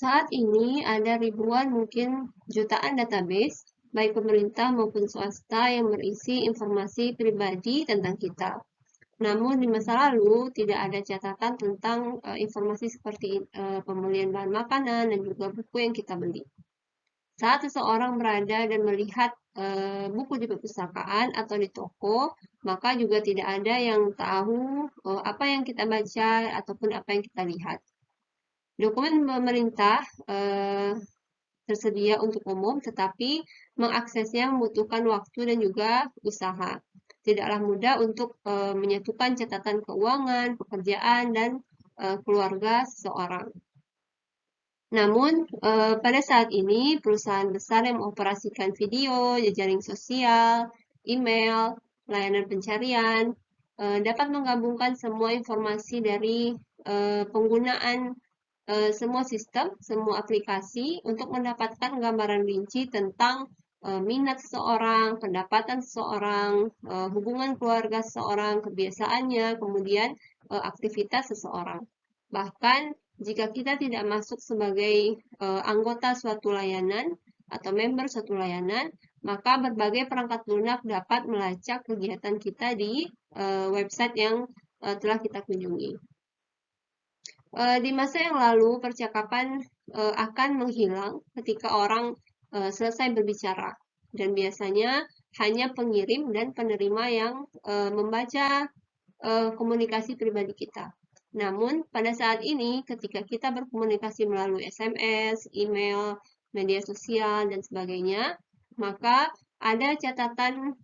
Saat ini ada ribuan, mungkin jutaan database, baik pemerintah maupun swasta yang berisi informasi pribadi tentang kita. Namun di masa lalu tidak ada catatan tentang informasi seperti pembelian bahan makanan dan juga buku yang kita beli. Saat seseorang berada dan melihat buku di perpustakaan atau di toko, maka juga tidak ada yang tahu apa yang kita baca ataupun apa yang kita lihat. Dokumen pemerintah tersedia untuk umum, tetapi mengaksesnya membutuhkan waktu dan juga usaha. Tidaklah mudah untuk menyatukan catatan keuangan, pekerjaan, dan keluarga seseorang. Namun, pada saat ini, perusahaan besar yang mengoperasikan video, jejaring sosial, email, layanan pencarian, dapat menggabungkan semua informasi dari penggunaan semua sistem, semua aplikasi untuk mendapatkan gambaran rinci tentang minat seseorang, pendapatan seseorang, hubungan keluarga seseorang, kebiasaannya, kemudian aktivitas seseorang. Bahkan jika kita tidak masuk sebagai anggota suatu layanan atau member suatu layanan, maka berbagai perangkat lunak dapat melacak kegiatan kita di website yang telah kita kunjungi. Di masa yang lalu, percakapan akan menghilang ketika orang selesai berbicara, dan biasanya hanya pengirim dan penerima yang membaca komunikasi pribadi kita. Namun, pada saat ini, ketika kita berkomunikasi melalui SMS, email, media sosial, dan sebagainya, maka ada catatan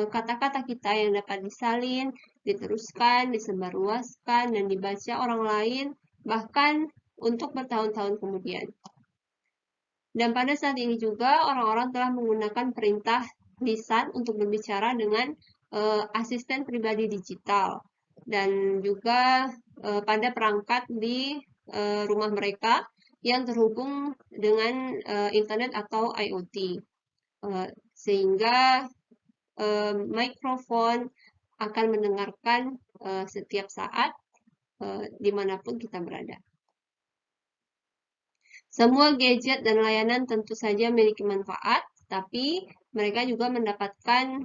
kata-kata kita yang dapat disalin, diteruskan, disebarluaskan, dan dibaca orang lain, bahkan untuk bertahun-tahun kemudian. Dan pada saat ini juga, orang-orang telah menggunakan perintah lisan untuk berbicara dengan asisten pribadi digital, dan juga pada perangkat di rumah mereka yang terhubung dengan internet atau IoT, sehingga mikrofon akan mendengarkan setiap saat dimanapun kita berada. Semua gadget dan layanan tentu saja memiliki manfaat, tapi mereka juga mendapatkan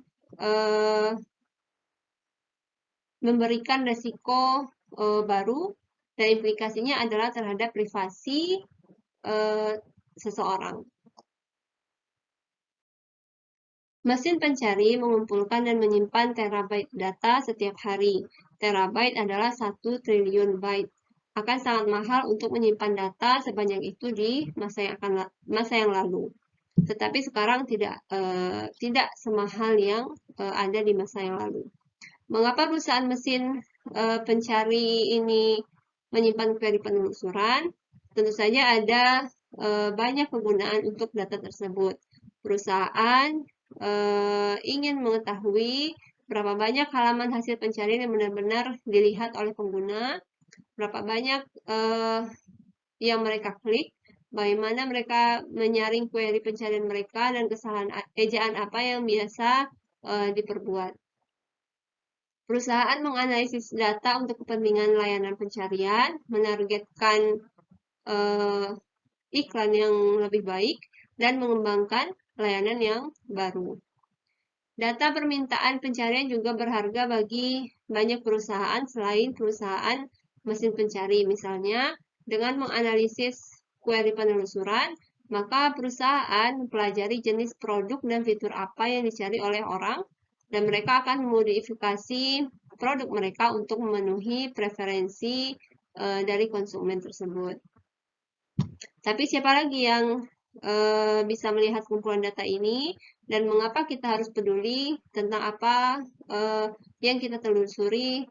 memberikan resiko baru, dan implikasinya adalah terhadap privasi seseorang. Mesin pencari mengumpulkan dan menyimpan terabyte data setiap hari. Terabyte adalah 1 triliun byte. Akan sangat mahal untuk menyimpan data sebanyak itu di masa yang lalu. Tetapi sekarang tidak semahal yang ada di masa yang lalu. Mengapa perusahaan mesin pencari ini menyimpan query penelusuran? Tentu saja ada banyak penggunaan untuk data tersebut. Perusahaan ingin mengetahui berapa banyak halaman hasil pencarian yang benar-benar dilihat oleh pengguna, berapa banyak yang mereka klik, bagaimana mereka menyaring query pencarian mereka, dan kesalahan ejaan apa yang biasa diperbuat. Perusahaan menganalisis data untuk kepentingan layanan pencarian, menargetkan iklan yang lebih baik, dan mengembangkan layanan yang baru. Data permintaan pencarian juga berharga bagi banyak perusahaan selain perusahaan mesin pencari. Misalnya, dengan menganalisis query penelusuran, maka perusahaan mempelajari jenis produk dan fitur apa yang dicari oleh orang, dan mereka akan memodifikasi produk mereka untuk memenuhi preferensi dari konsumen tersebut. Tapi siapa lagi yang bisa melihat kumpulan data ini, dan mengapa kita harus peduli tentang apa yang kita telusuri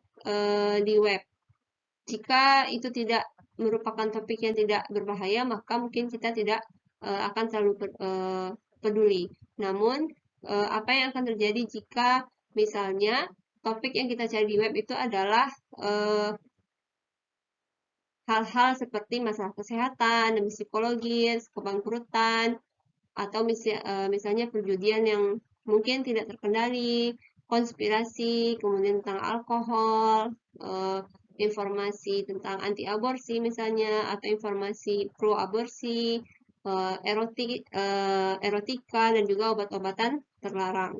di web? Jika itu tidak merupakan topik yang tidak berbahaya, maka mungkin kita tidak akan terlalu peduli. Namun, apa yang akan terjadi jika misalnya topik yang kita cari di web itu adalah hal-hal seperti masalah kesehatan dan psikologis, kebangkrutan, atau misalnya perjudian yang mungkin tidak terkendali, konspirasi, kemudian tentang alkohol, informasi tentang anti aborsi misalnya, atau informasi pro aborsi, erotika, dan juga obat-obatan terlarang.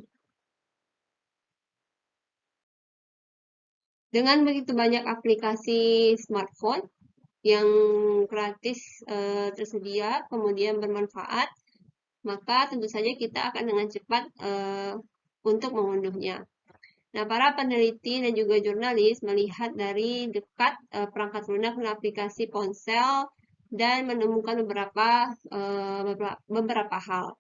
Dengan begitu banyak aplikasi smartphone yang gratis tersedia, kemudian bermanfaat, maka tentu saja kita akan dengan cepat untuk mengunduhnya. Nah, para peneliti dan juga jurnalis melihat dari dekat perangkat lunak dan aplikasi ponsel dan menemukan beberapa hal.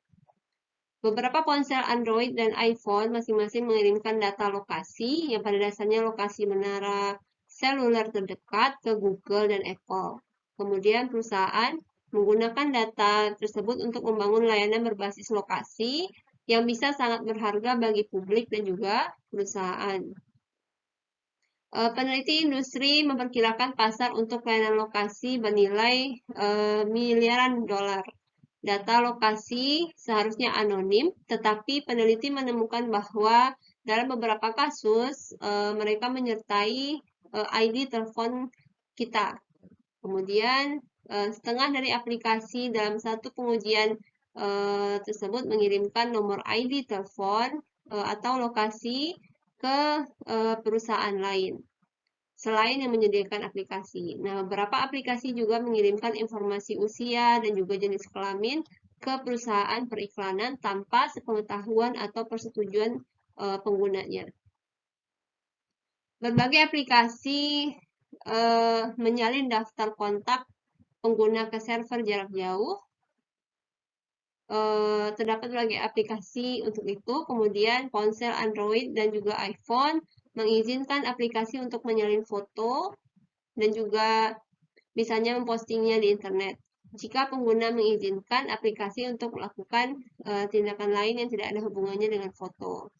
Beberapa ponsel Android dan iPhone masing-masing mengirimkan data lokasi yang pada dasarnya lokasi menara seluler terdekat ke Google dan Apple. Kemudian perusahaan menggunakan data tersebut untuk membangun layanan berbasis lokasi yang bisa sangat berharga bagi publik dan juga perusahaan. Peneliti industri memperkirakan pasar untuk layanan lokasi bernilai miliaran dolar. Data lokasi seharusnya anonim, tetapi peneliti menemukan bahwa dalam beberapa kasus mereka menyertai ID telepon kita. Kemudian setengah dari aplikasi dalam satu pengujian tersebut mengirimkan nomor ID telepon atau lokasi ke perusahaan lain selain yang menyediakan aplikasi. Nah, beberapa aplikasi juga mengirimkan informasi usia dan juga jenis kelamin ke perusahaan periklanan tanpa sepengetahuan atau persetujuan penggunanya. Berbagai aplikasi menyalin daftar kontak pengguna ke server jarak jauh. Terdapat berbagai aplikasi untuk itu. Kemudian ponsel Android dan juga iPhone mengizinkan aplikasi untuk menyalin foto dan juga misalnya mempostingnya di internet. Jika pengguna mengizinkan aplikasi untuk melakukan tindakan lain yang tidak ada hubungannya dengan foto.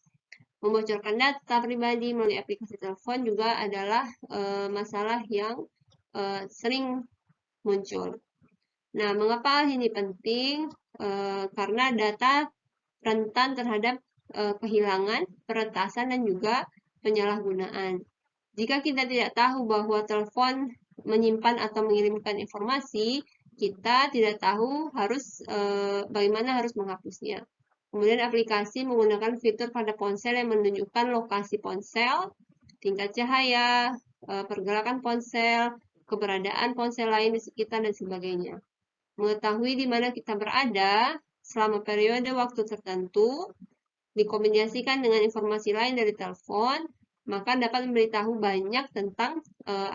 Membocorkan data pribadi melalui aplikasi telepon juga adalah masalah yang sering muncul. Nah, mengapa ini penting? Karena data rentan terhadap kehilangan, peretasan, dan juga penyalahgunaan. Jika kita tidak tahu bahwa telepon menyimpan atau mengirimkan informasi, kita tidak tahu bagaimana harus menghapusnya. Kemudian aplikasi menggunakan fitur pada ponsel yang menunjukkan lokasi ponsel, tingkat cahaya, pergerakan ponsel, keberadaan ponsel lain di sekitar, dan sebagainya. Mengetahui di mana kita berada selama periode waktu tertentu, dikombinasikan dengan informasi lain dari telepon, maka dapat memberitahu banyak tentang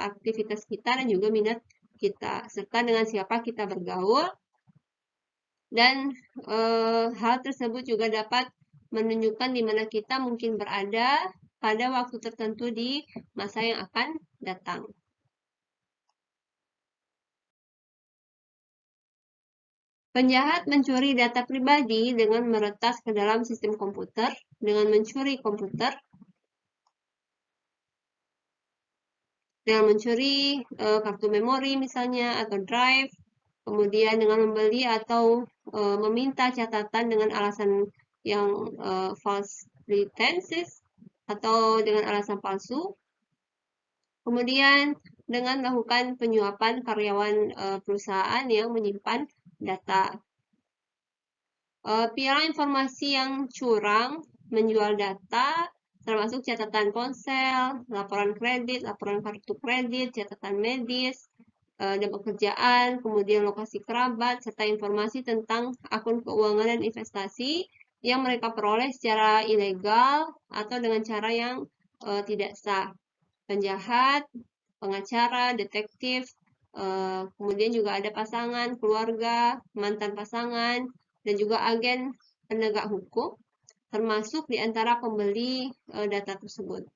aktivitas kita dan juga minat kita, serta dengan siapa kita bergaul. Dan hal tersebut juga dapat menunjukkan di mana kita mungkin berada pada waktu tertentu di masa yang akan datang. Penjahat mencuri data pribadi dengan meretas ke dalam sistem komputer, dengan mencuri komputer, dengan mencuri kartu memori misalnya atau drive, kemudian dengan membeli atau meminta catatan dengan alasan yang false pretenses atau dengan alasan palsu, kemudian dengan melakukan penyuapan karyawan perusahaan yang menyimpan data. Pialang informasi yang curang menjual data termasuk catatan ponsel, laporan kredit, laporan kartu kredit, catatan medis, dan pekerjaan, kemudian lokasi kerabat, serta informasi tentang akun keuangan dan investasi yang mereka peroleh secara ilegal atau dengan cara yang tidak sah. Penjahat, pengacara, detektif, kemudian juga ada pasangan, keluarga, mantan pasangan, dan juga agen penegak hukum, termasuk di antara pembeli data tersebut.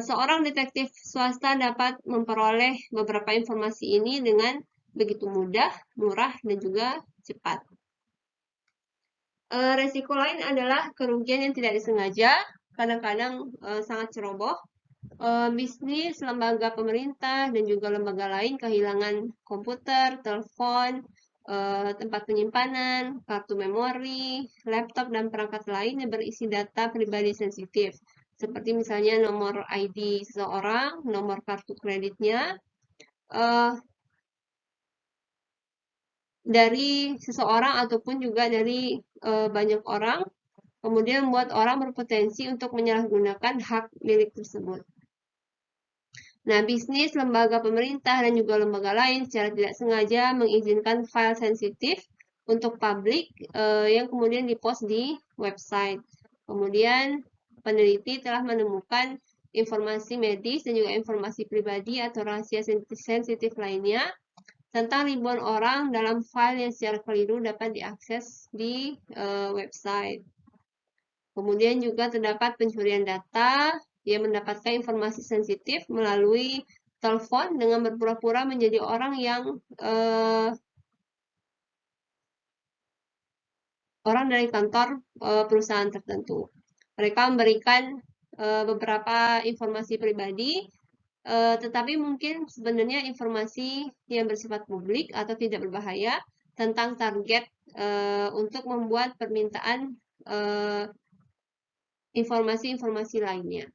Seorang detektif swasta dapat memperoleh beberapa informasi ini dengan begitu mudah, murah, dan juga cepat. Resiko lain adalah kerugian yang tidak disengaja, kadang-kadang sangat ceroboh. Bisnis, lembaga pemerintah, dan juga lembaga lain kehilangan komputer, telepon, tempat penyimpanan, kartu memori, laptop, dan perangkat lain yang berisi data pribadi sensitif, seperti misalnya nomor ID seseorang, nomor kartu kreditnya, dari seseorang ataupun juga dari banyak orang, kemudian membuat orang berpotensi untuk menyalahgunakan hak milik tersebut. Nah, bisnis, lembaga pemerintah, dan juga lembaga lain secara tidak sengaja mengizinkan file sensitif untuk publik yang kemudian dipost di website. Kemudian, peneliti telah menemukan informasi medis dan juga informasi pribadi atau rahasia sensitif lainnya tentang ribuan orang dalam file yang secara keliru dapat diakses di website. Kemudian juga terdapat pencurian data yang mendapatkan informasi sensitif melalui telepon dengan berpura-pura menjadi orang yang orang dari kantor perusahaan tertentu. Mereka memberikan beberapa informasi pribadi, tetapi mungkin sebenarnya informasi yang bersifat publik atau tidak berbahaya tentang target untuk membuat permintaan informasi-informasi lainnya.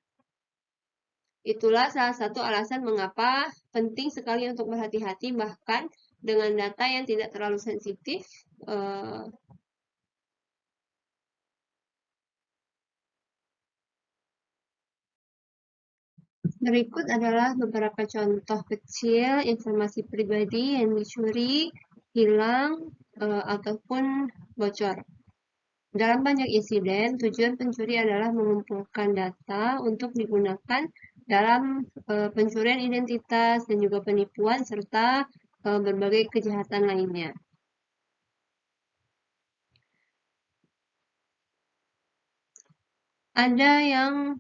Itulah salah satu alasan mengapa penting sekali untuk berhati-hati bahkan dengan data yang tidak terlalu sensitif. Berikut adalah beberapa contoh kecil informasi pribadi yang dicuri, hilang, ataupun bocor. Dalam banyak insiden, tujuan pencuri adalah mengumpulkan data untuk digunakan dalam pencurian identitas dan juga penipuan serta berbagai kejahatan lainnya. Ada yang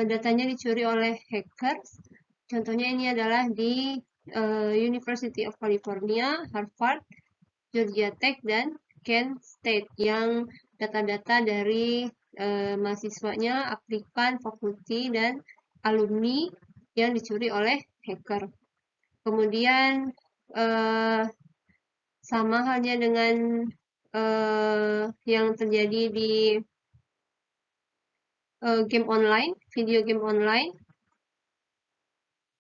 datanya dicuri oleh hackers. Contohnya ini adalah di University of California, Harvard, Georgia Tech, dan Kent State yang data-data dari mahasiswanya, aplikan, fakulti, dan alumni yang dicuri oleh hacker. Kemudian sama halnya dengan yang terjadi di game online, video game online,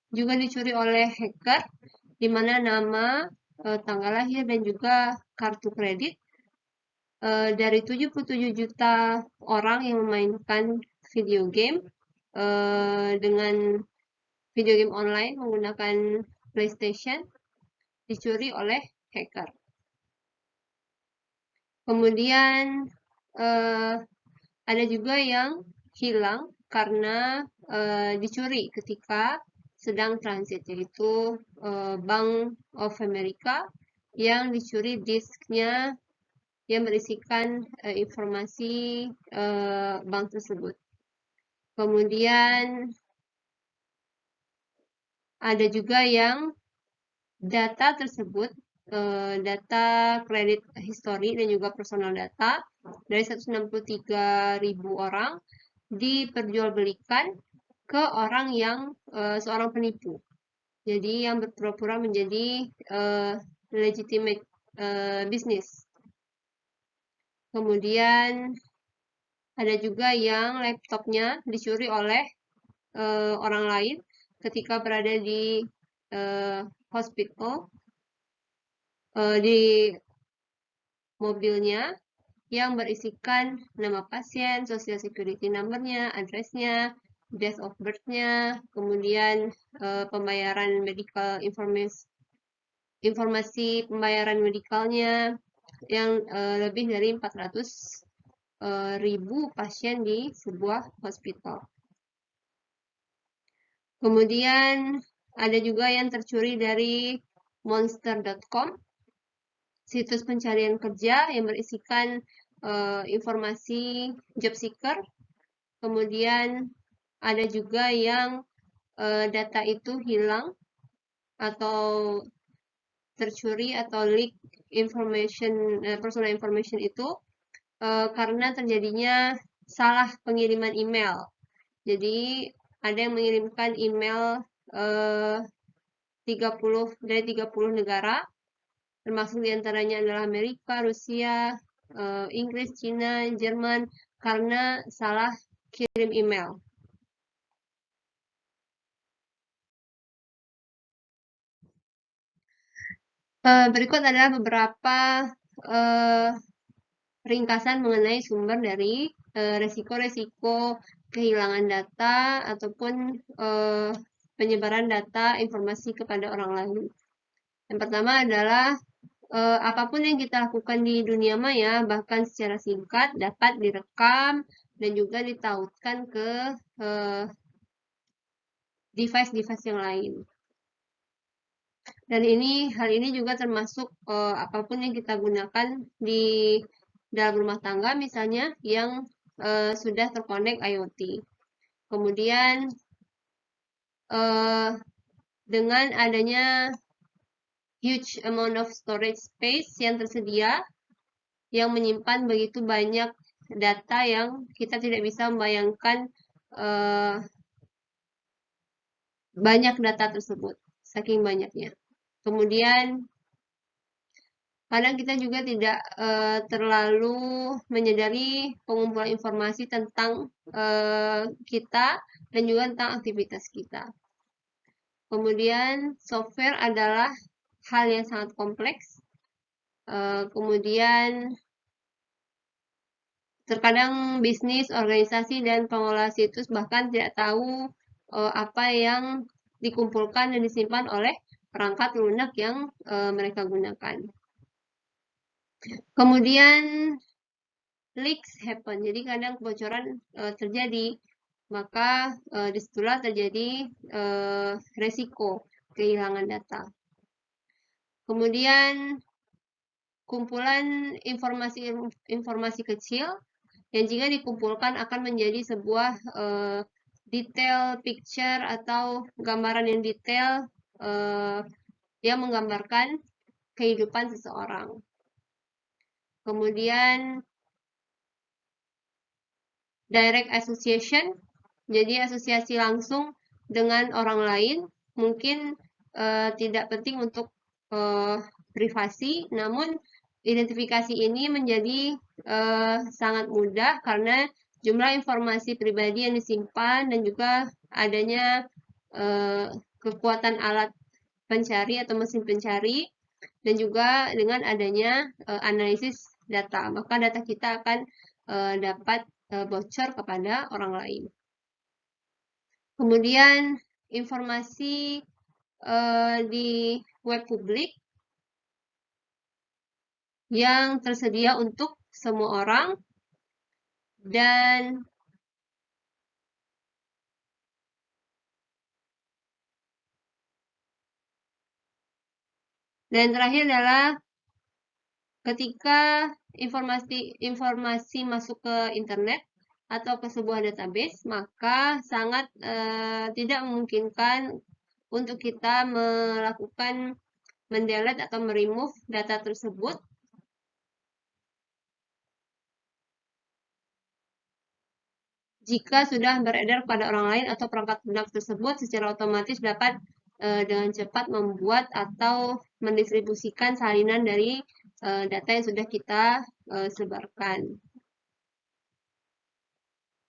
juga dicuri oleh hacker, di mana nama, tanggal lahir, dan juga kartu kredit dari 77 juta orang yang memainkan video game dengan video game online menggunakan PlayStation dicuri oleh hacker. Kemudian ada juga yang hilang karena dicuri ketika sedang transit, yaitu Bank of America yang dicuri disknya yang berisikan informasi bank tersebut. Kemudian ada juga yang data tersebut, data kredit history dan juga personal data dari 163.000 orang diperjualbelikan ke orang yang seorang penipu. Jadi yang berpura-pura menjadi legitimate business. Kemudian ada juga yang laptopnya dicuri oleh orang lain ketika berada di hospital, di mobilnya yang berisikan nama pasien, social security number-nya, address-nya, date of birth-nya, kemudian pembayaran medical informasi pembayaran medikalnya yang lebih dari 400.000 pasien di sebuah hospital. Kemudian ada juga yang tercuri dari monster.com, situs pencarian kerja yang berisikan informasi job seeker. Kemudian ada juga yang data itu hilang atau tercuri atau leak information, personal information itu karena terjadinya salah pengiriman email. Jadi ada yang mengirimkan email 30 negara, termasuk diantaranya adalah Amerika, Rusia, Inggris, Cina, Jerman, karena salah kirim email. Berikut adalah beberapa ringkasan mengenai sumber dari resiko-resiko kehilangan data ataupun penyebaran data informasi kepada orang lain. Yang pertama adalah apapun yang kita lakukan di dunia maya, bahkan secara singkat, dapat direkam dan juga ditautkan ke device-device yang lain. Dan hal ini juga termasuk apapun yang kita gunakan di dalam rumah tangga misalnya yang sudah terkonek IoT. Kemudian dengan adanya huge amount of storage space yang tersedia yang menyimpan begitu banyak data yang kita tidak bisa membayangkan banyak data tersebut, saking banyaknya. Kemudian kadang kita juga tidak terlalu menyadari pengumpulan informasi tentang kita dan juga tentang aktivitas kita. Kemudian software adalah hal yang sangat kompleks. Kemudian terkadang bisnis, organisasi, dan pengelola situs bahkan tidak tahu apa yang dikumpulkan dan disimpan oleh perangkat lunak yang mereka gunakan. Kemudian leaks happen, jadi kadang kebocoran terjadi, maka disitulah terjadi resiko kehilangan data. Kemudian kumpulan informasi kecil yang jika dikumpulkan akan menjadi sebuah detail picture atau gambaran yang detail yang menggambarkan kehidupan seseorang. Kemudian direct association, jadi asosiasi langsung dengan orang lain, mungkin tidak penting untuk privasi, namun identifikasi ini menjadi sangat mudah karena jumlah informasi pribadi yang disimpan dan juga adanya kekuatan alat pencari atau mesin pencari dan juga dengan adanya analisis data, maka data kita akan dapat bocor kepada orang lain. Kemudian informasi di web publik yang tersedia untuk semua orang dan terakhir adalah ketika informasi masuk ke internet atau ke sebuah database, maka sangat tidak memungkinkan untuk kita melakukan mendelete atau meremove data tersebut jika sudah beredar pada orang lain atau perangkat lunak tersebut secara otomatis dapat dengan cepat membuat atau mendistribusikan salinan dari data yang sudah kita sebarkan.